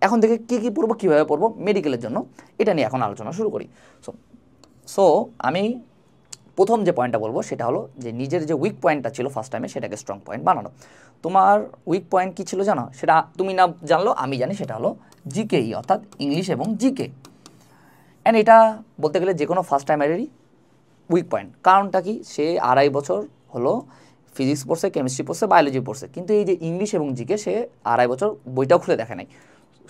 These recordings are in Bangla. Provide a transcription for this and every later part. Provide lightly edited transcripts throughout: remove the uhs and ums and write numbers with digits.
এখন থেকে কী পড়বো, কীভাবে পড়বো মেডিকেলের জন্য, এটা নিয়ে এখন আলোচনা শুরু করি। সো আমি প্রথম যে পয়েন্টটা বলবো সেটা হলো যে নিজের যে উইক পয়েন্টটা ছিল ফার্স্ট টাইমে সেটাকে স্ট্রং পয়েন্ট বানানো। তোমার উইক পয়েন্ট কী ছিল জানো, সেটা তুমি না জানলো আমি জানি, সেটা হলো জিকেই, অর্থাৎ ইংলিশ এবং জিকে। অ্যান্ড এটা বলতে গেলে যে কোনো ফার্স্ট টাইমারেরই উইক পয়েন্ট। কারণটা কি, সে 2.5 বছর হলো ফিজিক্স পড়ছে, কেমিস্ট্রি পড়ছে, বায়োলজি পড়ছে, কিন্তু এই যে ইংলিশ এবং জিকে সে 2.5 বছর বইটাও খুলে দেখে নাই।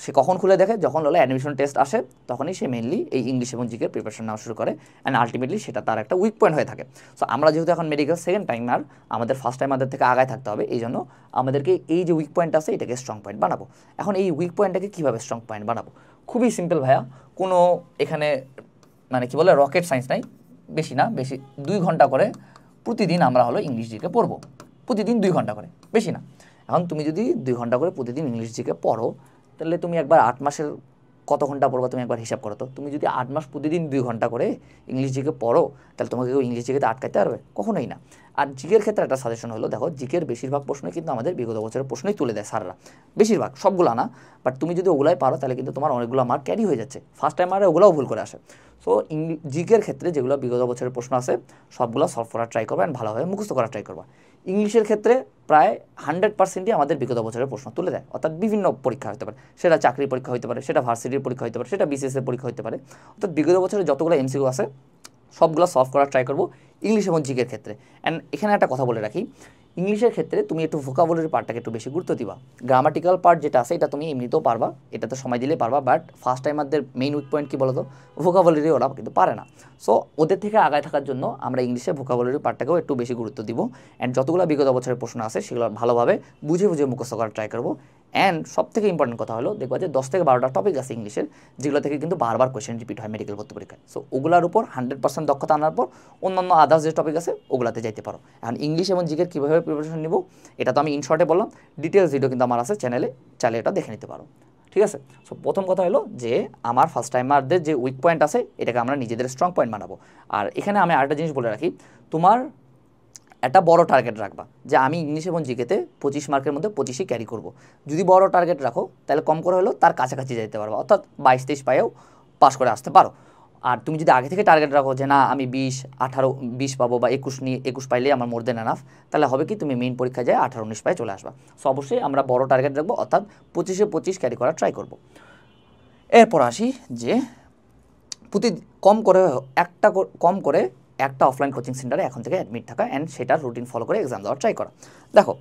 সে কখন খুলে দেখে, যখন হলো অ্যাডমিশন টেস্ট আসে, তখনই সে মেনলি এই ইংলিশ এবং জিকের প্রিপারেশন নেওয়া শুরু করে। অ্যান্ড আলটিমেটলি সেটা তার একটা উইক পয়েন্ট হয়ে থাকে। সো আমরা যেহেতু এখন মেডিকেল সেকেন্ড টাইমার, আমাদের ফার্স্ট টাইমারদের থেকে আগায় থাকতে হবে, এই জন্য আমাদেরকে এই যে উইক পয়েন্ট আছে এটাকে স্ট্রং পয়েন্ট বানাবো। এখন এই উইক পয়েন্টটাকে কীভাবে স্ট্রং পয়েন্ট বানাবো, খুবই সিম্পল ভাইয়া, কোনো এখানে মানে কি বলে রকেট সায়েন্স নাই, বেশি 2 ঘন্টা করে প্রতিদিন আমরা হলো ইংলিশ জিকে পড়বো, প্রতিদিন 2 ঘন্টা করে, বেশি না। এখন তুমি যদি 2 ঘন্টা করে প্রতিদিন ইংলিশ জিকে পড়ো, তাহলে তুমি একবার 8 মাসের কত ঘন্টা পড়বা তুমি একবার হিসাব করো তো। তুমি যদি 8 মাস প্রতিদিন 2 ঘন্টা করে ইংলিশ জিকে পড়ো, তাহলে তোমাকে কেউ ইংলিশ জিকেতে আটকাতে পারবে? কখনোই না। আর জিকের ক্ষেত্রে একটা সাজেশন হলো, দেখো জিকের বেশিরভাগ প্রশ্নই কিন্তু আমাদের বিগত বছরের প্রশ্নই তুলে দেয় স্যাররা, বেশিরভাগ, সবগুলো না, বাট তুমি যদি ওগুলাই পারো তাহলে কিন্তু তোমার অনেকগুলো মার্ক ক্যারি হয়ে যাচ্ছে। ফার্স্ট টাইমারে ওগুলোও ভুল করে আসে। সো জিকের ক্ষেত্রে যেগুলো বিগত বছরের প্রশ্ন আছে সবগুলো সলভ করার ট্রাই করবা, ভালোভাবে মুখস্থ করার ট্রাই করবা। ইংলিশের ক্ষেত্রে প্রায় 100%ই আমাদের বিগত বছরের প্রশ্ন তুলে দেয়, অর্থাৎ বিভিন্ন পরীক্ষা হতে পারে, সেটা চাকরির পরীক্ষা হতে পারে, সেটা ভার্সিটির পরীক্ষা হতে পারে, সেটা বিসিএসের পরীক্ষা হতে পারে। অর্থাৎ বিগত বছরে যতগুলো এমসিকিউ আছে সবগুলো সলভ করার ট্রাই করবো ইংলিশ এবং জিকের ক্ষেত্রে। অ্যান্ড এখানে একটা কথা বলে রাখি, ইংলিশের ক্ষেত্রে তুমি একটু ভোকাবুলারি পার্টটাকে একটু বেশি গুরুত্ব দিবা। গ্রামাটিক্যাল পার্ট যেটা আছে এটা তুমি এমনিতেও পারবা, এটাতে সময় দিলে পারবা, বাট ফার্স্ট টাইমারদের মেইন উইক পয়েন্ট কী বলতো, ভোকাবুলারি, ওরা কিন্তু পারে না। সো ওদের থেকে আগায় থাকার জন্য আমরা ইংলিশে ভোকাবুলারি পার্টটাকেও একটু বেশি গুরুত্ব দিব। অ্যান্ড যতগুলো বিগত বছরের প্রশ্ন আছে সেগুলো ভালোভাবে বুঝে মুখস্থ করার ট্রাই করবো। অ্যান্ড সব থেকে ইম্পর্টেন্ট কথা হলো, দেখবা যে 10 থেকে 12টা টপিক আছে ইংলিশের, যেগুলো থেকে কিন্তু বারবার কোয়েশ্চেন রিপিট হয় মেডিকেল ভর্তি পরীক্ষায়। সো ওগুলোর উপর 100% দক্ষতা আনার পর অন্যান্য আদার্স যে টপিক আছে ওগুলাতে যাইতে পারো। এখন ইংলিশ এবং জিকের কীভাবে প্রিপারেশন নিব এটা তো আমি ইনশর্টে বললাম, ডিটেলস ভিডিও কিন্তু আমার আছে চ্যানেলে, চাইলে এটা দেখে নিতে পারো, ঠিক আছে। সো প্রথম কথা হলো যে আমার ফার্স্ট টাইমারদের যে উইক পয়েন্ট আছে এটাকে আমরা নিজেদের স্ট্রং পয়েন্ট বানাবো। আর এখানে আমি আরেকটা জিনিস বলে রাখি, তোমার একটা বড় টার্গেট রাখবা যে আমি ইংলিশ এবং জিকেতে 25 মার্কের মধ্যে 25ই ক্যারি করব। যদি বড় টার্গেট রাখো তাহলে কম করে হলেও তার কাছাকাছি যেতে পারবো, অর্থাৎ 22-23 পায়েও পাস করে আসতে পারো। আর তুমি যদি আগে থেকে টার্গেট রাখো যে না আমি 20 পাবো বা 21 পাইলেই আমার মোর দেন এনাফ, তাহলে হবে কি তুমি মেইন পরীক্ষায় যায় 18-19 পায়ে চলে আসবা। সো অবশ্যই আমরা বড় টার্গেট রাখবো, অর্থাৎ 25-25 ক্যারি করার ট্রাই করব। এরপর আসি যে কম করে একটা অফলাইন কোচিং সেন্টারে এখন থেকে অ্যাডমিট থাকা অ্যান্ড সেটার রুটিন ফলো করে এক্সাম দেওয়ার ট্রাই করা। দেখো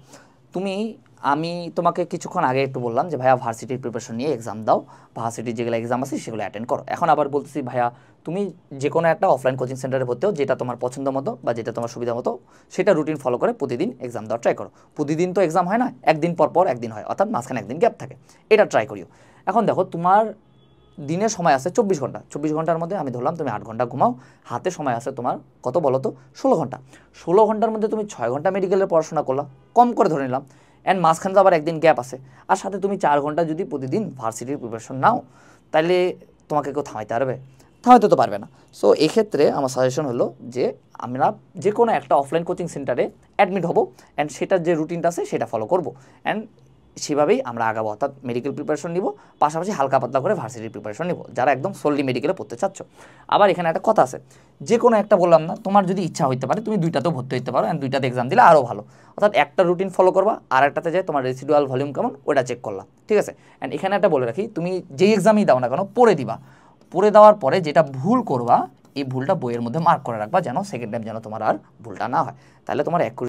আমি তোমাকে কিছুক্ষণ আগে একটু বললাম যে ভাইয়া ভার্সিটির প্রিপারেশন নিয়ে এক্সাম দাও, ভার্সিটির যেগুলো এক্সাম আছে সেগুলো অ্যাটেন্ড করো। এখন আবার বলতেছি ভাইয়া তুমি যে কোনো একটা অফলাইন কোচিং সেন্টারে ভর্তি হও, যেটা তোমার পছন্দ মতো বা যেটা তোমার সুবিধা মতো, সেটা রুটিন ফলো করে প্রতিদিন এক্সাম দেওয়ার ট্রাই করো। প্রতিদিন তো এক্সাম হয় না, একদিন পর একদিন হয়, অর্থাৎ মাঝখানে একদিন গ্যাপ থাকে, এটা ট্রাই করিও। এখন দেখো তোমার দিনের সময় আছে 24 ঘন্টা, 24 ঘন্টার মধ্যে আমি ধরলাম তুমি 8 ঘন্টা ঘুমাও, হাতে সময় আছে তোমার কত বলো তো, 16 ঘন্টা। 16 ঘন্টার মধ্যে তুমি 6 ঘন্টা মেডিকেলের পড়াশোনা করলা, কম করে ধরে নিলাম, অ্যান্ড মাঝখানে তো আবার একদিন গ্যাপ আছে, আর সাথে তুমি 4 ঘন্টা যদি প্রতিদিন ভার্সিটির প্রিপারেশন নাও, তাহলে তোমাকে কেউ থামাইতে পারবে? থামাইতে তো পারবে না। সো এক্ষেত্রে আমার সাজেশন হলো যে আমরা যে কোনো একটা অফলাইন কোচিং সেন্টারে অ্যাডমিট হবো, অ্যান্ড সেটার যে রুটিনটা আছে সেটা ফলো করবো, অ্যান্ড সেভাবেই আমরা আগাবো, অর্থাৎ মেডিকেল প্রিপারেশন নিব, পাশাপাশি হালকা পাতলা করে ভার্সিটির প্রিপারেশন নিব, যারা একদম সোললি মেডিকেলে পড়তে চাচ্ছ। আবার এখানে একটা কথা আছে, যে কোনো একটা বললাম না, তোমার যদি ইচ্ছা হইতে পারে তুমি দুইটাতেও ভর্তি হইতে পারো, অ্যান্ড দুইটাতে এক্সাম দিলে আরও ভালো। অর্থাৎ একটা রুটিন ফলো করবা, আর একটাতে যায় তোমার রেসিডুয়াল ভলিউম কেমন ওটা চেক করলাম, ঠিক আছে। অ্যান্ড এখানে একটা বলে রাখি, তুমি যেই এক্সামই দাও না কেন পড়ে দিবা, পড়ে দেওয়ার পরে যেটা ভুল করবা এই ভুলটা বইয়ের মধ্যে মার্ক করে রাখবা, যেন সেকেন্ড টাইম যেন তোমার আর ভুলটা না হয়, তাহলে তোমার